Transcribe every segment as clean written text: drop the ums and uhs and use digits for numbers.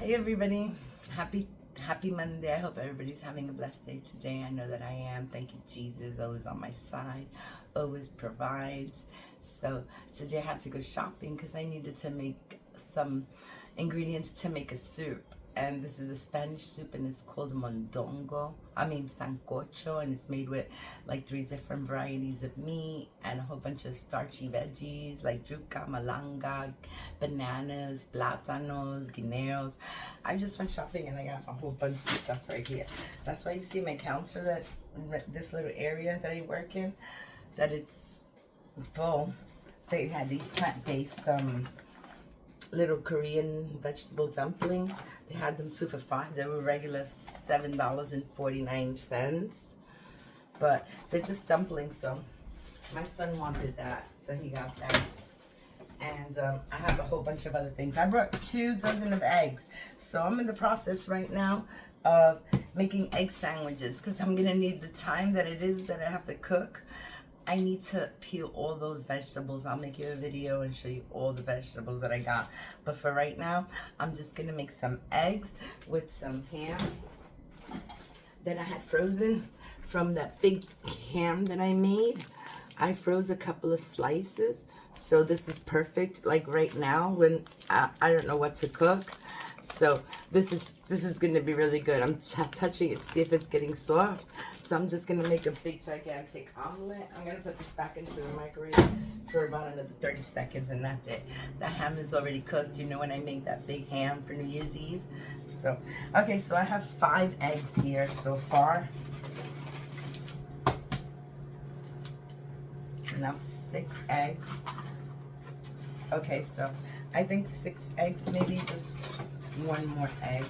Hey everybody, happy Monday. I hope everybody's having a blessed day today. I know that I am. Thank you, Jesus, always on my side, always provides. So today I had to go shopping because I needed to make some ingredients to make a soup. And this is a Spanish soup and it's called sancocho, and it's made with like 3 different varieties of meat and a whole bunch of starchy veggies like yuca, malanga, bananas, plátanos, guineos. I just went shopping and I got a whole bunch of stuff right here. That's why you see my counter, that this little area that I work in, that it's full. They had these plant-based little Korean vegetable dumplings. They had them 2 for $5. They were regular $7.49, but they're just dumplings. So my son wanted that, so he got that. And I have a whole bunch of other things. I brought 2 dozen of eggs, so I'm in the process right now of making egg sandwiches because I'm gonna need the time that it is that I have to cook. I need to peel all those vegetables. I'll make you a video and show you all the vegetables that I got. But for right now, I'm just gonna make some eggs with some ham that I had frozen from that big ham that I made. I froze a couple of slices, so this is perfect. Like right now, when I don't know what to cook, so this is gonna be really good. I'm touching it to see if it's getting soft. So I'm just gonna make a big gigantic omelet. I'm gonna put this back into the microwave for about another 30 seconds, and that's it. The ham is already cooked. You know when I made that big ham for New Year's Eve? So okay, so I have 5 eggs here so far. Now 6 eggs. Okay, so I think 6 eggs, maybe just 1 more egg.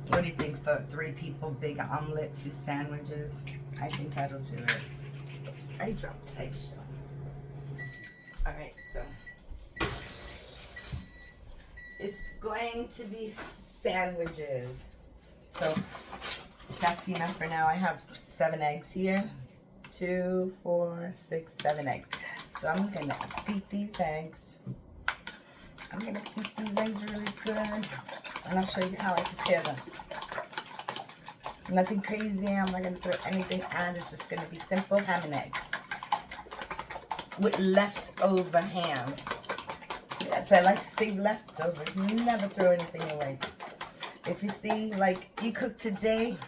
What do you think for 3 people? Big omelet, 2 sandwiches. I think that'll do it. Oops, I dropped eggshell. All right, so it's going to be sandwiches. So that's enough for now. I have 7 eggs here. 2, 4, 6, 7 eggs. So I'm gonna beat these eggs. I'm gonna beat these eggs really good, and I'll show you how I prepare them. Nothing crazy. I'm not gonna throw anything on. It's just gonna be simple ham and egg with leftover ham. So that's why I like to save leftovers. Never throw anything away. If you see, like, you cook today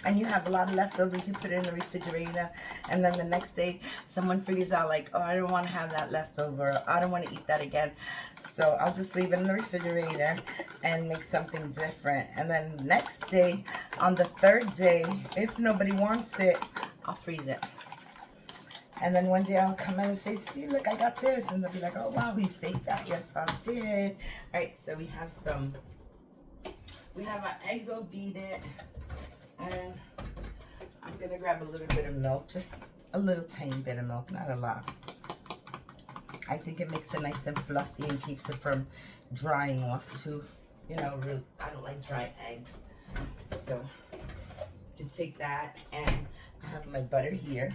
and you have a lot of leftovers, you put it in the refrigerator, and then the next day someone figures out like, oh, I don't want to have that leftover, I don't want to eat that again, so I'll just leave it in the refrigerator and make something different. And then next day, on the 3rd day, if nobody wants it, I'll freeze it. And then one day I'll come in and say, see, look, I got this, and they'll be like, oh wow, you saved that. Yes, I did. All right, so we have our eggs. We'll beat it. And I'm gonna grab a little bit of milk, just a little tiny bit of milk, not a lot. I think it makes it nice and fluffy and keeps it from drying off too. You know, really, I don't like dry eggs. So you take that, and I have my butter here.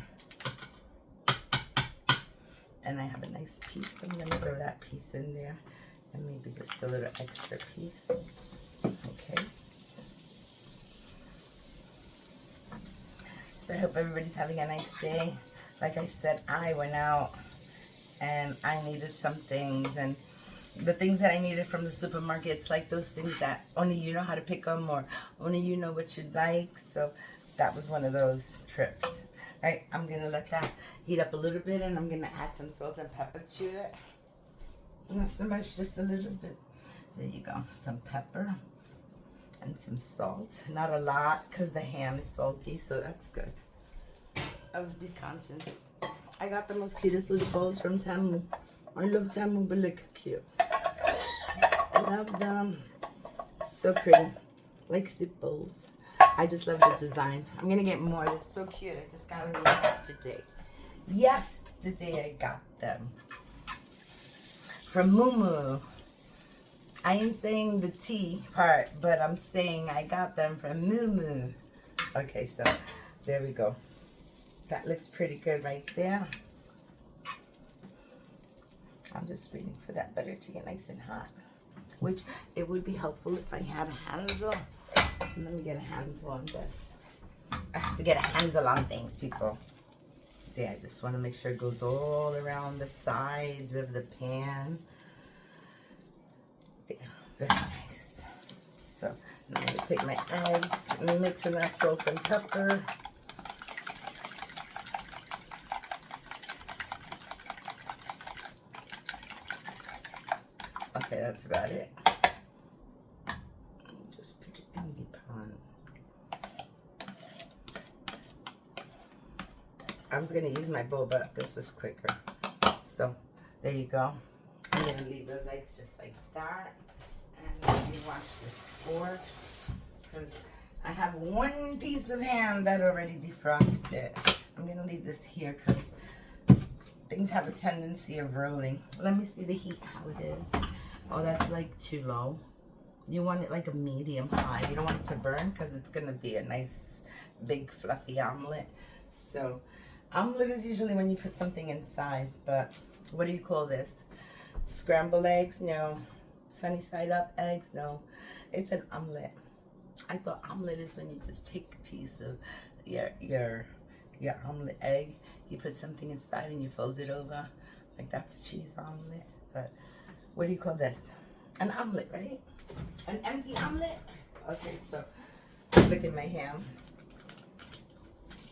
And I have a nice piece. I'm gonna throw that piece in there, and maybe just a little extra piece. Okay. So I hope everybody's having a nice day. Like I said, I went out and I needed some things, and the things that I needed from the supermarkets, like those things that only you know how to pick them, or only you know what you'd like. So that was one of those trips. All right, I'm gonna let that heat up a little bit, and I'm gonna add some salt and pepper to it. Not so much, just a little bit. There you go, some pepper. And some salt, not a lot because the ham is salty, so that's good. Always be conscious. I got the most cutest little bowls from Temu. I love Temu, but look cute. I love them. So pretty, like soup bowls. I just love the design. I'm gonna get more. They're so cute. I just got them yesterday. Yesterday I got them from Mumu. I ain't saying the T part, but I'm saying I got them from Mumu. Okay, so there we go. That looks pretty good right there. I'm just waiting for that butter to get nice and hot. which it would be helpful if I had a handle. So let me get a handle on this. I have to get a handle on things, people. See, I just want to make sure it goes all around the sides of the pan. There, very nice. So now I'm going to take my eggs, mix in that salt and pepper. Okay, that's about it. Just put it in the pan. I was going to use my bowl, but this was quicker. So, there you go. I'm going to leave those eggs just like that. And let me wash this fork. Because I have one piece of ham that already defrosted. I'm going to leave this here because things have a tendency of rolling. Let me see the heat, how it is. Oh, that's like too low. You want it like a medium high. You don't want it to burn because it's going to be a nice, big, fluffy omelet. So, omelet is usually when you put something inside. But what do you call this? Scrambled eggs? No. Sunny side up eggs? No. It's an omelet. I thought omelet is when you just take a piece of your omelet egg. You put something inside and you fold it over. Like that's a cheese omelet. But what do you call this? An omelet, right? An empty omelet? Okay, so look at my ham.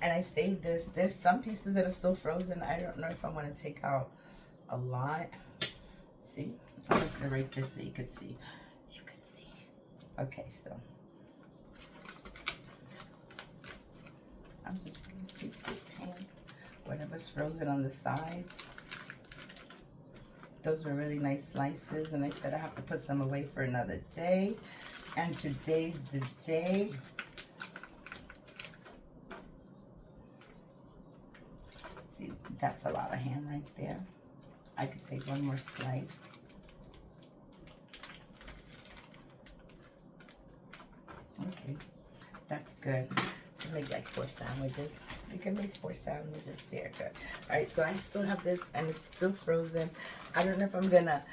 And I saved this. There's some pieces that are still frozen. I don't know if I want to take out a lot. See? I'm just going to write this so you could see. You could see. Okay, so I'm just going to take this ham. Whatever's frozen on the sides. Those were really nice slices, and I said I have to put some away for another day. And today's the day. See, that's a lot of ham right there. I could take one more slice. Okay, that's good. To make like 4 sandwiches. You can make 4 sandwiches there. Good. All right, so I still have this and it's still frozen. I don't know if I'm gonna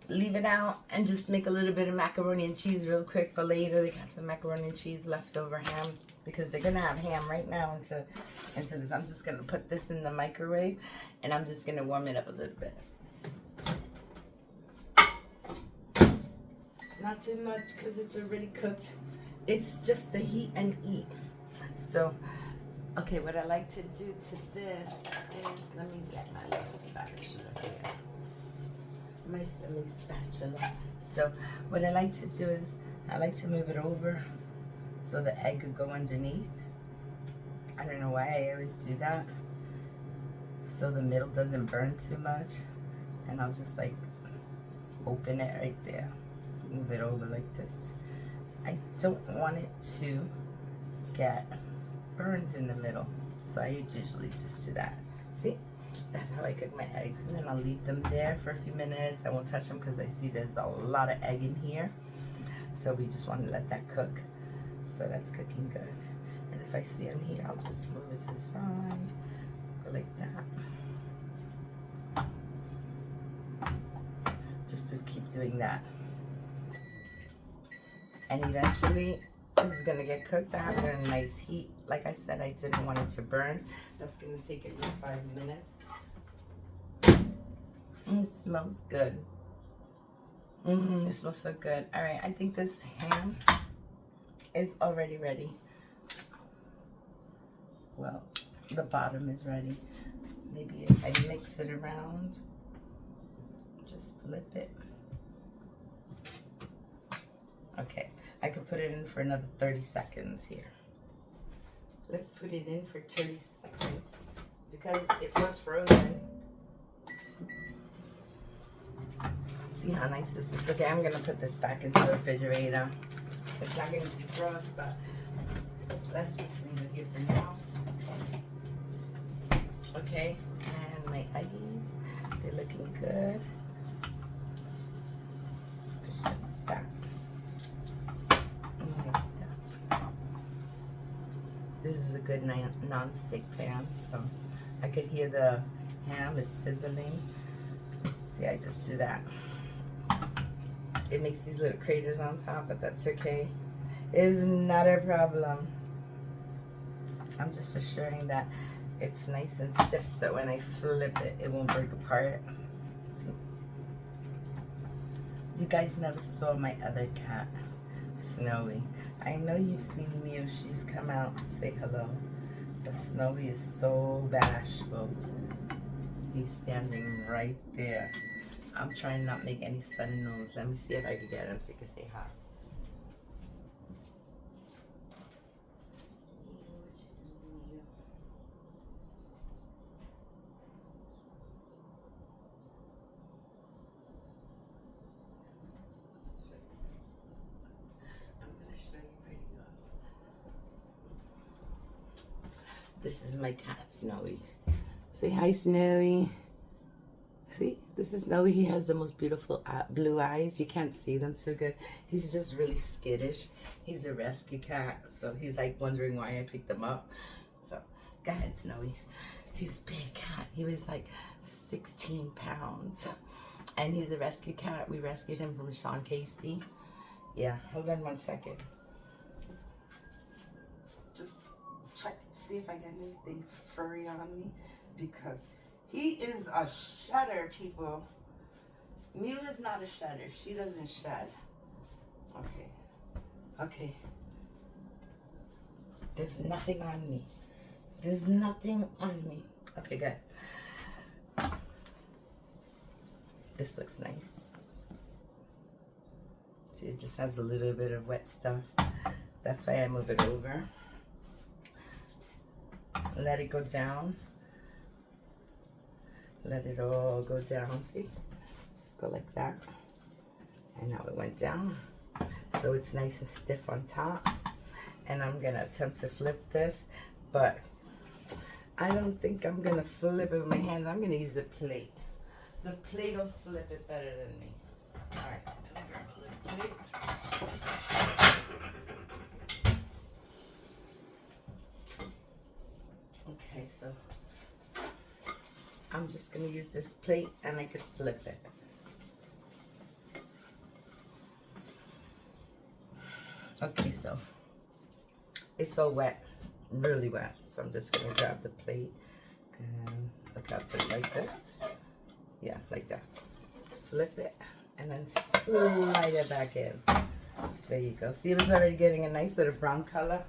leave it out and just make a little bit of macaroni and cheese real quick for later. They have some macaroni and cheese leftover ham because they're gonna have ham right now into this. I'm just gonna put this in the microwave and I'm just gonna warm it up a little bit. Not too much because it's already cooked. It's just a heat and eat. So, okay, what I like to do to this is, let me get my little spatula here. My semi spatula. So, what I like to do is, I like to move it over so the egg could go underneath. I don't know why I always do that. So the middle doesn't burn too much. And I'll just like open it right there. Move it over like this. I don't want it to get burned in the middle, so I usually just do that. See, that's how I cook my eggs, and then I'll leave them there for a few minutes. I won't touch them because I see there's a lot of egg in here, so we just want to let that cook. So that's cooking good. And if I see in here, I'll just move it to the side, go like that, just to keep doing that. And eventually, this is gonna get cooked. I have it in a nice heat. Like I said, I didn't want it to burn. That's gonna take at least 5 minutes. It smells good. It smells so good. All right, I think this ham is already ready. Well, the bottom is ready. Maybe if I mix it around, just flip it. Okay, I could put it in for another 30 seconds here. Let's put it in for 30 seconds because it was frozen. See how nice this is. Okay, I'm gonna put this back into the refrigerator. It's not gonna defrost, but let's just leave it here for now. Okay, and my eggies, they're looking good. This is a good non-stick pan, so I could hear the ham is sizzling. See, I just do that. it makes these little craters on top, but that's okay. It's not a problem. I'm just assuring that it's nice and stiff, so when I flip it, it won't break apart. See? You guys never saw my other cat, Snowy. I know you've seen Mew. She's come out to say hello. But Snowy is so bashful. He's standing right there. I'm trying not to make any sudden moves. Let me see if I can get him so he can say hi. This is my cat, Snowy. Say hi, Snowy. See, this is Snowy. He has the most beautiful blue eyes. You can't see them too good. He's just really skittish. He's a rescue cat, so he's like wondering why I picked him up. So, go ahead, Snowy. He's a big cat. He was like 16 pounds. And he's a rescue cat. We rescued him from Sean Casey. Yeah, hold on 1 second. Just check to see if I get anything furry on me, because he is a shedder, people. Mew is not a shedder. She doesn't shed. Okay. Okay. There's nothing on me. There's nothing on me. Okay, good. This looks nice. See, it just has a little bit of wet stuff. That's why I move it over. Let it go down. Let it all go down. See? Just go like that. And now it went down. So it's nice and stiff on top. And I'm going to attempt to flip this. But I don't think I'm going to flip it with my hands. I'm going to use the plate. The plate will flip it better than me. Alright, let me grab a little plate. Okay, so I'm just going to use this plate and I could flip it. Okay, so it's all wet, really wet. So I'm just going to grab the plate and look out it like this. Yeah, like that. Just flip it and then slide it back in. There you go. See, it was already getting a nice little brown color.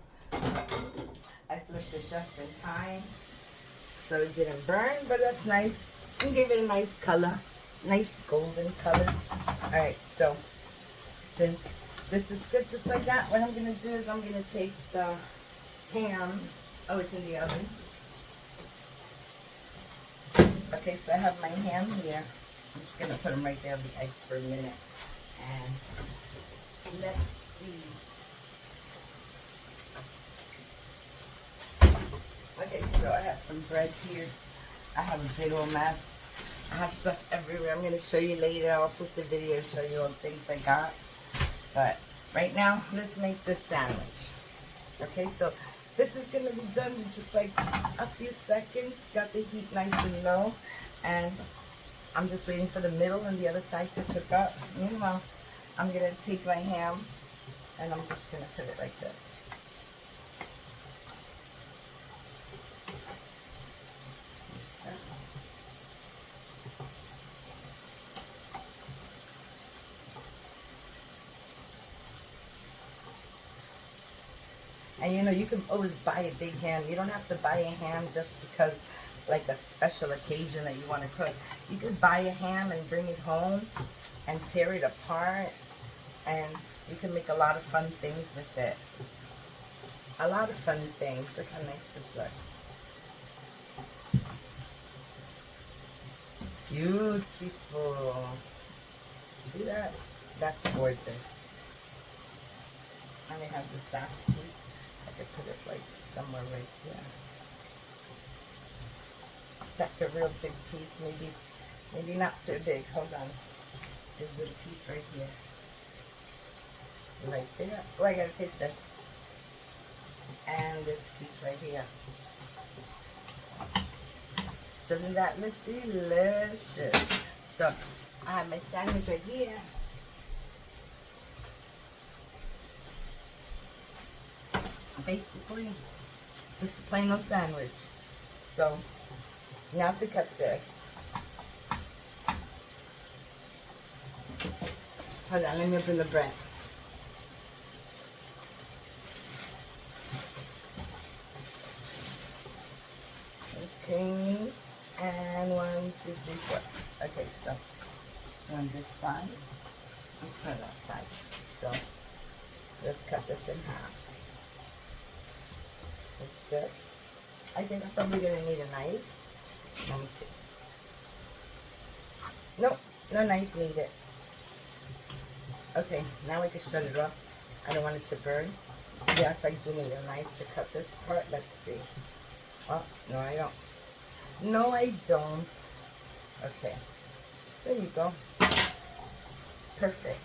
I flipped it just in time so it didn't burn, but that's nice. And gave it a nice color, nice golden color. All right, so since this is good just like that, what I'm gonna do is I'm gonna take the ham. Oh, it's in the oven. Okay, so I have my ham here. I'm just gonna put them right there on the eggs for a minute, and let's see. Okay, so I have some bread here. I have a big old mess. I have stuff everywhere. I'm going to show you later. I'll post a video and show you all the things I got. But right now, let's make this sandwich. Okay, so this is going to be done in just like a few seconds. Got the heat nice and low. And I'm just waiting for the middle and the other side to cook up. Meanwhile, I'm going to take my ham and I'm just going to put it like this. And you know, you can always buy a big ham. You don't have to buy a ham just because like a special occasion that you want to cook. You can buy a ham and bring it home and tear it apart, and you can make a lot of fun things with it. A lot of fun things. Look how nice this looks. Beautiful. See that? That's gorgeous. And I have this last piece. I could put it like somewhere right here. That's a real big piece. Maybe not so big. Hold on. There's a little piece right here. Right there. Oh, I gotta taste it. And this piece right here. Doesn't that look delicious? So I have my sandwich right here. basically just a plain old sandwich. So now to cut this. Hold on, let me open the bread. Okay, and 1, 2, 3, 4. Okay, so turn this side and turn that side. So let's cut this in half. Like this. I think I'm probably gonna need a knife. Let me see. Nope, no knife needed. Okay, now we can shut it off. I don't want it to burn. Yes, I do need a knife to cut this part. Let's see. Oh, no, I don't. No, I don't. Okay. There you go. Perfect.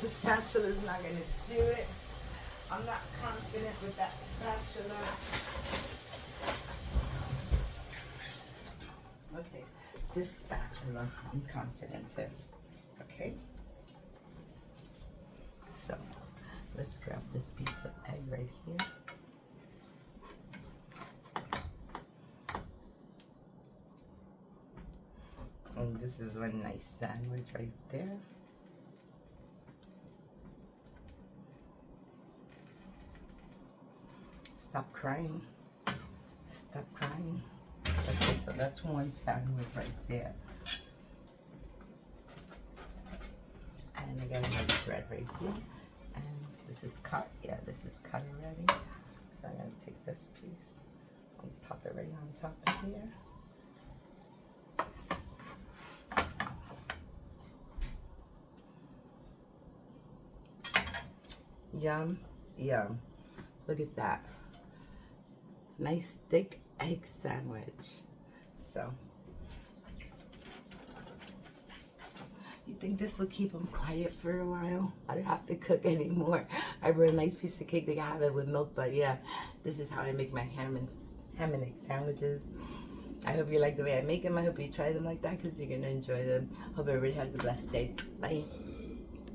The spatula is not going to do it. I'm not confident with that spatula. Okay. This spatula, I'm confident in. Okay. So, let's grab this piece of egg right here. And this is one nice sandwich right there. Stop crying. Stop crying. Okay, so that's one sandwich right there. And I got another bread right here. And this is cut. Yeah, this is cut already. So I'm going to take this piece and pop it right on top of here. Yum, yum. Look at that. Nice thick egg sandwich. So, you think this will keep them quiet for a while? I don't have to cook anymore. I brought a nice piece of cake. They can have it with milk, but yeah, this is how I make my ham and egg sandwiches. I hope you like the way I make them. I hope you try them like that because you're going to enjoy them. Hope everybody has a blessed day. Bye.